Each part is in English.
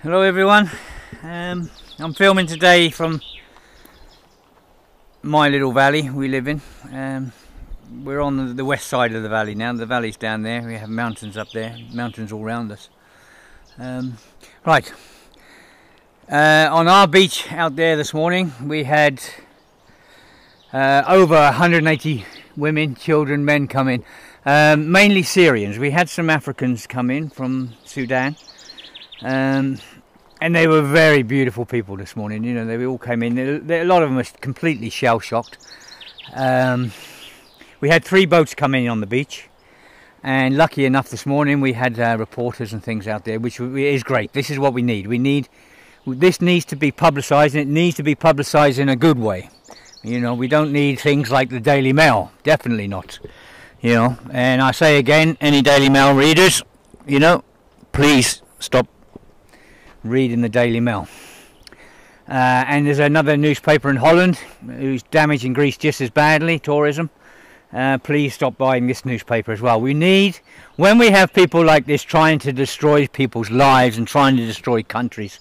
Hello everyone, I'm filming today from my little valley we live in. We're on the west side of the valley now. The valley's down there, we have mountains up there, mountains all around us. Right, on our beach out there this morning we had over 180 women, children, men come in, mainly Syrians. We had some Africans come in from Sudan. And they were very beautiful people this morning. You know, they all came in. A lot of them were completely shell-shocked. We had 3 boats come in on the beach, and lucky enough this morning we had reporters and things out there, which is great. This is what we need. This needs to be publicised, and it needs to be publicised in a good way. You know, we don't need things like the Daily Mail. Definitely not. You know, and I say again, any Daily Mail readers, you know, please stop reading the Daily Mail. And there's another newspaper in Holland who's damaging Greece just as badly, tourism. Please stop buying this newspaper as well. We need, when we have people like this trying to destroy people's lives and trying to destroy countries,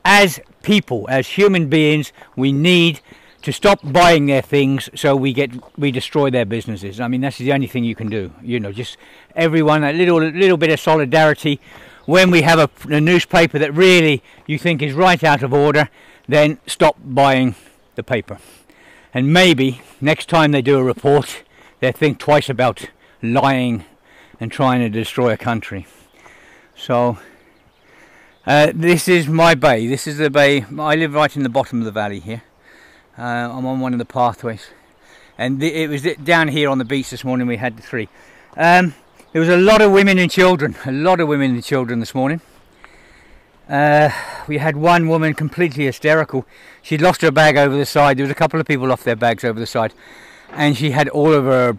as people, as human beings, we need to stop buying their things so we destroy their businesses. I mean, that's the only thing you can do. You know, just everyone, a little bit of solidarity. When we have a newspaper that really you think is right out of order, then stop buying the paper. And maybe next time they do a report, they'll think twice about lying and trying to destroy a country. So this is my bay. This is the bay. I live right in the bottom of the valley here. I'm on one of the pathways. And it was down here on the beach this morning we had the 3. There was a lot of women and children, this morning. We had one woman completely hysterical. She'd lost her bag over the side. There was a couple of people lost their bags over the side. And she had all of her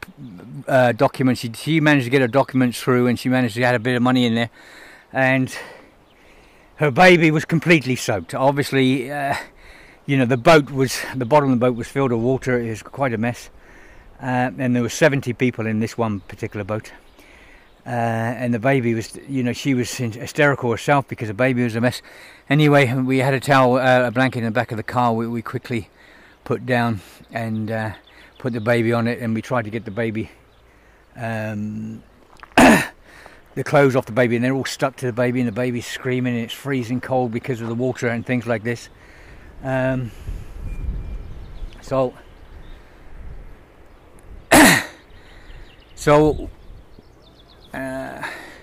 documents. She managed to get her documents through, and she managed to have a bit of money in there. And her baby was completely soaked. Obviously, you know, the bottom of the boat was filled with water. It was quite a mess. And there were 70 people in this one particular boat. And the baby was, you know, she was hysterical herself because the baby was a mess. Anyway, we had a towel, a blanket in the back of the car. We quickly put down and put the baby on it, and we tried to get the baby, the clothes off the baby, and they're all stuck to the baby, and the baby's screaming, and it's freezing cold because of the water and things like this.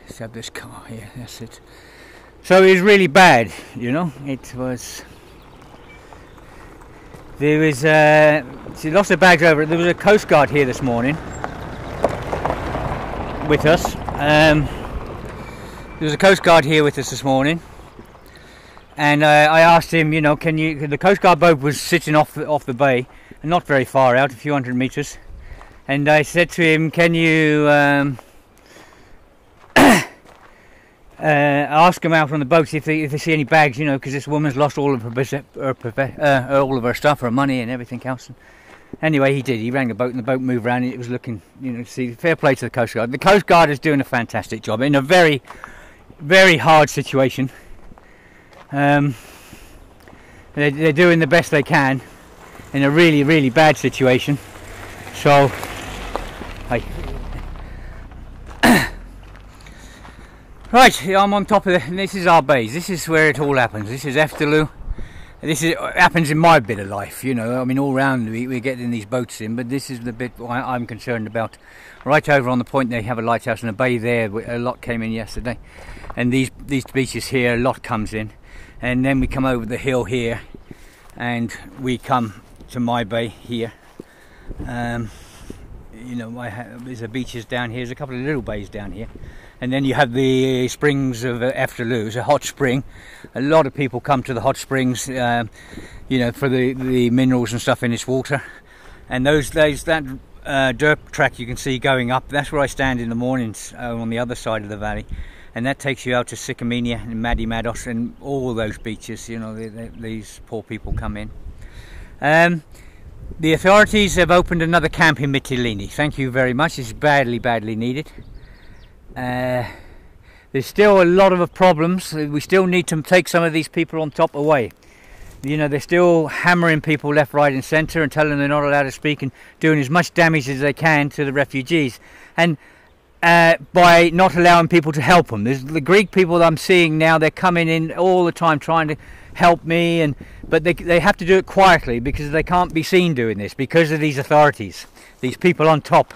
Let's have this car here, that's it. So it was really bad, you know. It was, there was she lost her bags over it. There was a Coast Guard here this morning with us. There was a Coast Guard here with us this morning, and I asked him, you know, the Coast Guard boat was sitting off the bay, and not very far out, a few hundred meters, and I said to him, can you ask them out on the boats if they see any bags, you know, because this woman's lost all of her stuff, her money and everything else. Anyway, he did. He rang the boat, and the boat moved around, and it was looking, you know, see, fair play to the Coast Guard. The Coast Guard is doing a fantastic job in a very, very hard situation. They're doing the best they can in a really, really bad situation. So, right, I'm on top of this is our base. This is where it all happens. This is Eftelu. This happens in my bit of life, you know. I mean, all round we're getting these boats in, but this is the bit I'm concerned about. Right over on the point, they have a lighthouse, and a bay there. A lot came in yesterday, and these beaches here, a lot comes in, and then we come over the hill here, and we come to my bay here. You know, there's the beaches down here. There's a couple of little bays down here. And then you have the springs of Eftelu. It's a hot spring. A lot of people come to the hot springs, you know, for the minerals and stuff in its water. And that dirt track you can see going up, that's where I stand in the mornings on the other side of the valley. And that takes you out to Sycamenia and Madi Mados and all those beaches. You know, these poor people come in. The authorities have opened another camp in Mytilene. Thank you very much. It's badly, badly needed. There's still a lot of problems. We still need to take some of these people on top away. You know, they're still hammering people left, right and centre and telling them they're not allowed to speak and doing as much damage as they can to the refugees. And by not allowing people to help them. There's the Greek people that I'm seeing now, they're coming in all the time trying to help me, but they have to do it quietly because they can't be seen doing this because of these authorities, these people on top,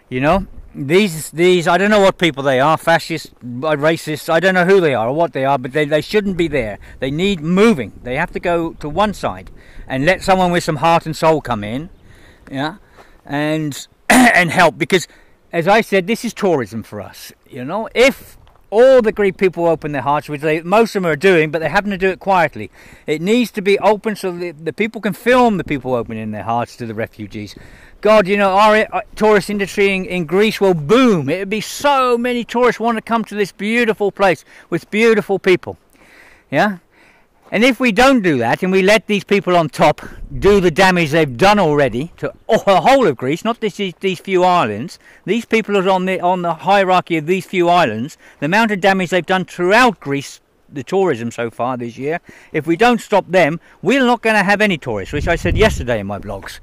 you know. These I don't know what people they are, fascists, racists, I don't know who they are or what they are, but they shouldn't be there. They need moving. They have to go to one side and let someone with some heart and soul come in, yeah, and and help, because as I said, this is tourism for us, you know. If all the Greek people open their hearts, which most of them are doing, but they happen to do it quietly, it needs to be open so the people can film the people opening their hearts to the refugees. God, you know, our tourist industry in Greece will boom. It would be so many tourists want to come to this beautiful place with beautiful people. Yeah? And if we don't do that and we let these people on top do the damage they've done already to the whole of Greece, not these few islands, these people are on the hierarchy of these few islands, the amount of damage they've done throughout Greece, the tourism so far this year, if we don't stop them, we're not going to have any tourists, which I said yesterday in my blogs.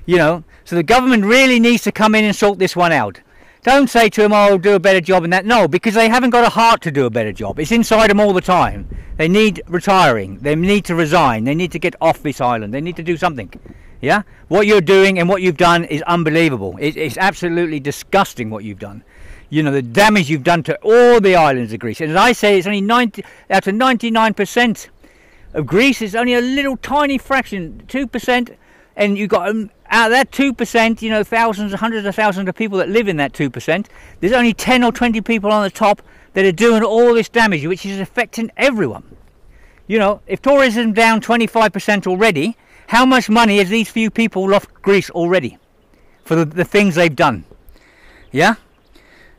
You know, so the government really needs to come in and sort this one out. Don't say to them, oh, do a better job in that. No, because they haven't got a heart to do a better job. It's inside them all the time. They need retiring. They need to resign. They need to get off this island. They need to do something. Yeah? What you're doing and what you've done is unbelievable. It's absolutely disgusting what you've done. You know, the damage you've done to all the islands of Greece. And as I say, it's only out of 99% of Greece, it's only a little tiny fraction, 2%. And you've got out of that 2%, you know, thousands, hundreds of thousands of people that live in that 2%. There's only 10 or 20 people on the top that are doing all this damage, which is affecting everyone. You know, if tourism down 25% already, how much money has these few people lost Greece already for the things they've done? Yeah?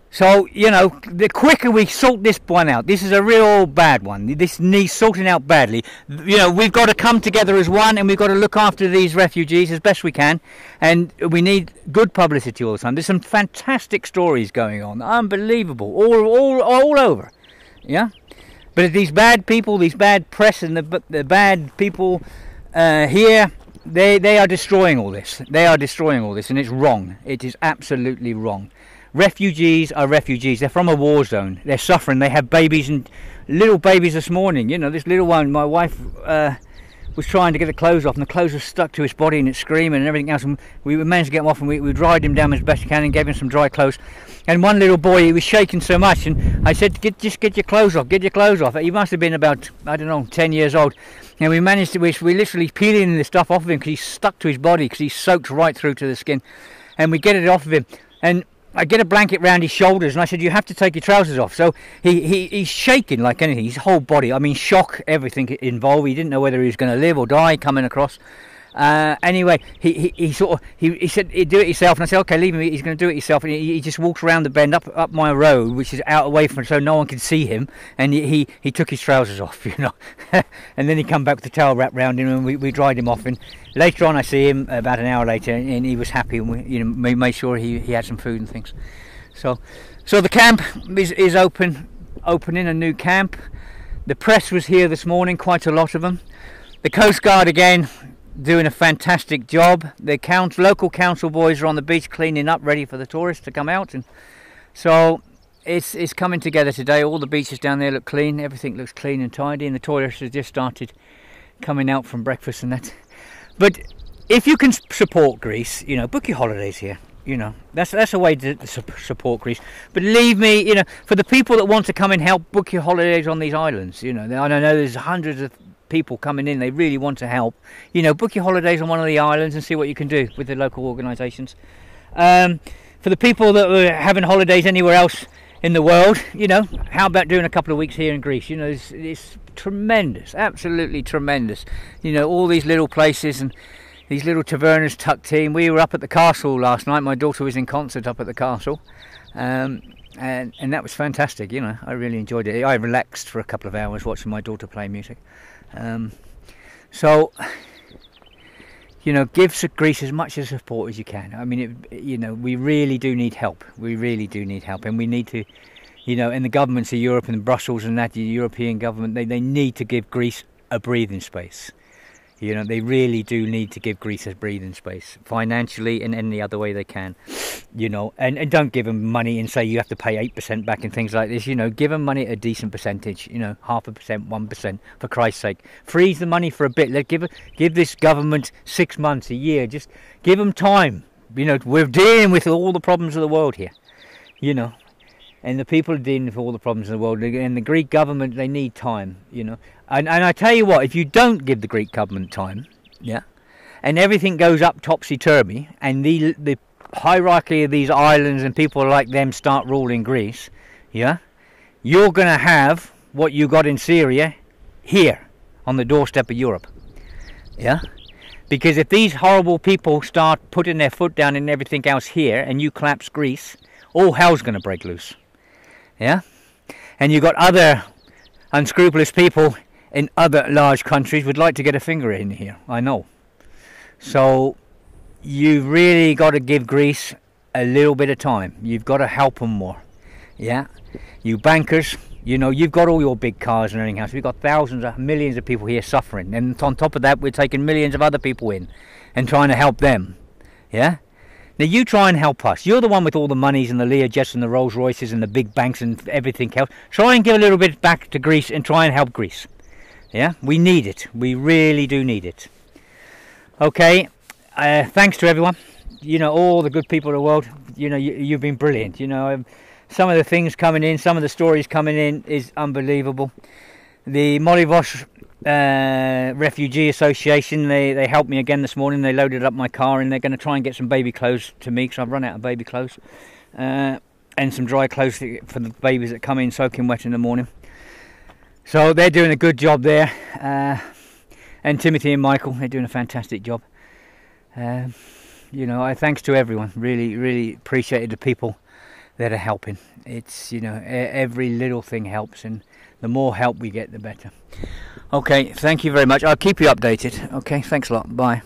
So, you know, the quicker we sort this one out, this is a real bad one. This needs sorting out badly. You know, we've got to come together as one and we've got to look after these refugees as best we can. And we need good publicity all the time. There's some fantastic stories going on. Unbelievable. All over. Yeah? But these bad people, these bad press and the bad people here, they are destroying all this. They are destroying all this and it's wrong. It is absolutely wrong. Refugees are refugees. They're from a war zone. They're suffering. They have babies and little babies this morning. You know, this little one, my wife was trying to get the clothes off and the clothes were stuck to his body and it's screaming and everything else. And we managed to get him off and we dried him down as best we can and gave him some dry clothes. And one little boy, he was shaking so much and I said, just get your clothes off, get your clothes off. He must have been about, I don't know, 10 years old. And we managed to, we literally peeling the stuff off of him because he's stuck to his body because he's soaked right through to the skin. And we get it off of him. And I get a blanket round his shoulders and I said, you have to take your trousers off. So he's shaking like anything, his whole body. I mean, shock, everything involved. He didn't know whether he was going to live or die coming across. Anyway, he said, do it yourself. And I said, okay, leave him, he's going to do it yourself. And he just walks around the bend up my road, which is out away from so no one can see him. And he took his trousers off, you know. And then he come back with the towel wrapped round him and we dried him off. And later on I see him about an hour later and he was happy and we made sure he had some food and things. So the camp is opening a new camp. The press was here this morning, quite a lot of them. The Coast Guard again doing a fantastic job. The local council boys are on the beach cleaning up, ready for the tourists to come out. And so it's coming together today. All the beaches down there look clean. Everything looks clean and tidy. And the tourists have just started coming out from breakfast and that. But if you can support Greece, you know, book your holidays here. You know, that's a way to support Greece. But believe me, you know, for the people that want to come and help, book your holidays on these islands. You know, I know there's hundreds of people coming in, they really want to help. You know, book your holidays on one of the islands and see what you can do with the local organisations. For the people that are having holidays anywhere else in the world, you know, how about doing a couple of weeks here in Greece? You know, it's tremendous, absolutely tremendous. You know, all these little places and these little tavernas tucked in. We were up at the castle last night. My daughter was in concert up at the castle. And that was fantastic, you know. I really enjoyed it. I relaxed for a couple of hours watching my daughter play music. So, you know, give Greece as much as support as you can. I mean, you know, we really do need help. We really do need help, and we need to, you know, and the governments of Europe and Brussels and that, the European government, they need to give Greece a breathing space. You know, they really do need to give Greece a breathing space, financially and any other way they can, you know, and don't give them money and say you have to pay 8% back and things like this, you know, give them money at a decent percentage, you know, 0.5%, 1%, for Christ's sake. Freeze the money for a bit, give this government 6 months, a year, just give them time. You know, we're dealing with all the problems of the world here, you know. And the people are dealing with all the problems in the world. And the Greek government, they need time, you know. And I tell you what, if you don't give the Greek government time, yeah, and everything goes up topsy-turvy, and the hierarchy of these islands and people like them start ruling Greece, yeah, you're going to have what you got in Syria here, on the doorstep of Europe, yeah. Because if these horrible people start putting their foot down and everything else here, and you collapse Greece, all hell's going to break loose. Yeah, and you've got other unscrupulous people in other large countries would like to get a finger in here, I know. So you've really got to give Greece a little bit of time. You've got to help them more. Yeah, you bankers, you know, you've got all your big cars and everything else. We've got thousands of millions of people here suffering, and on top of that we're taking millions of other people in and trying to help them. Yeah. Now you try and help us. You're the one with all the monies and the Learjets and the Rolls Royces and the big banks and everything else. Try and give a little bit back to Greece and try and help Greece. Yeah, we need it. We really do need it. Okay, thanks to everyone. You know, all the good people of the world. You know, you've been brilliant. You know, some of the things coming in, some of the stories coming in is unbelievable. The Mollyvosh Refugee Association, they helped me again this morning. They loaded up my car and they're going to try and get some baby clothes to me, because I've run out of baby clothes, and some dry clothes for the babies that come in soaking wet in the morning. So they're doing a good job there, and Timothy and Michael, they're doing a fantastic job. You know, thanks to everyone. Really appreciated the people that are helping. It's, you know, every little thing helps, and the more help we get, the better. Okay, thank you very much. I'll keep you updated. Okay, thanks a lot. Bye.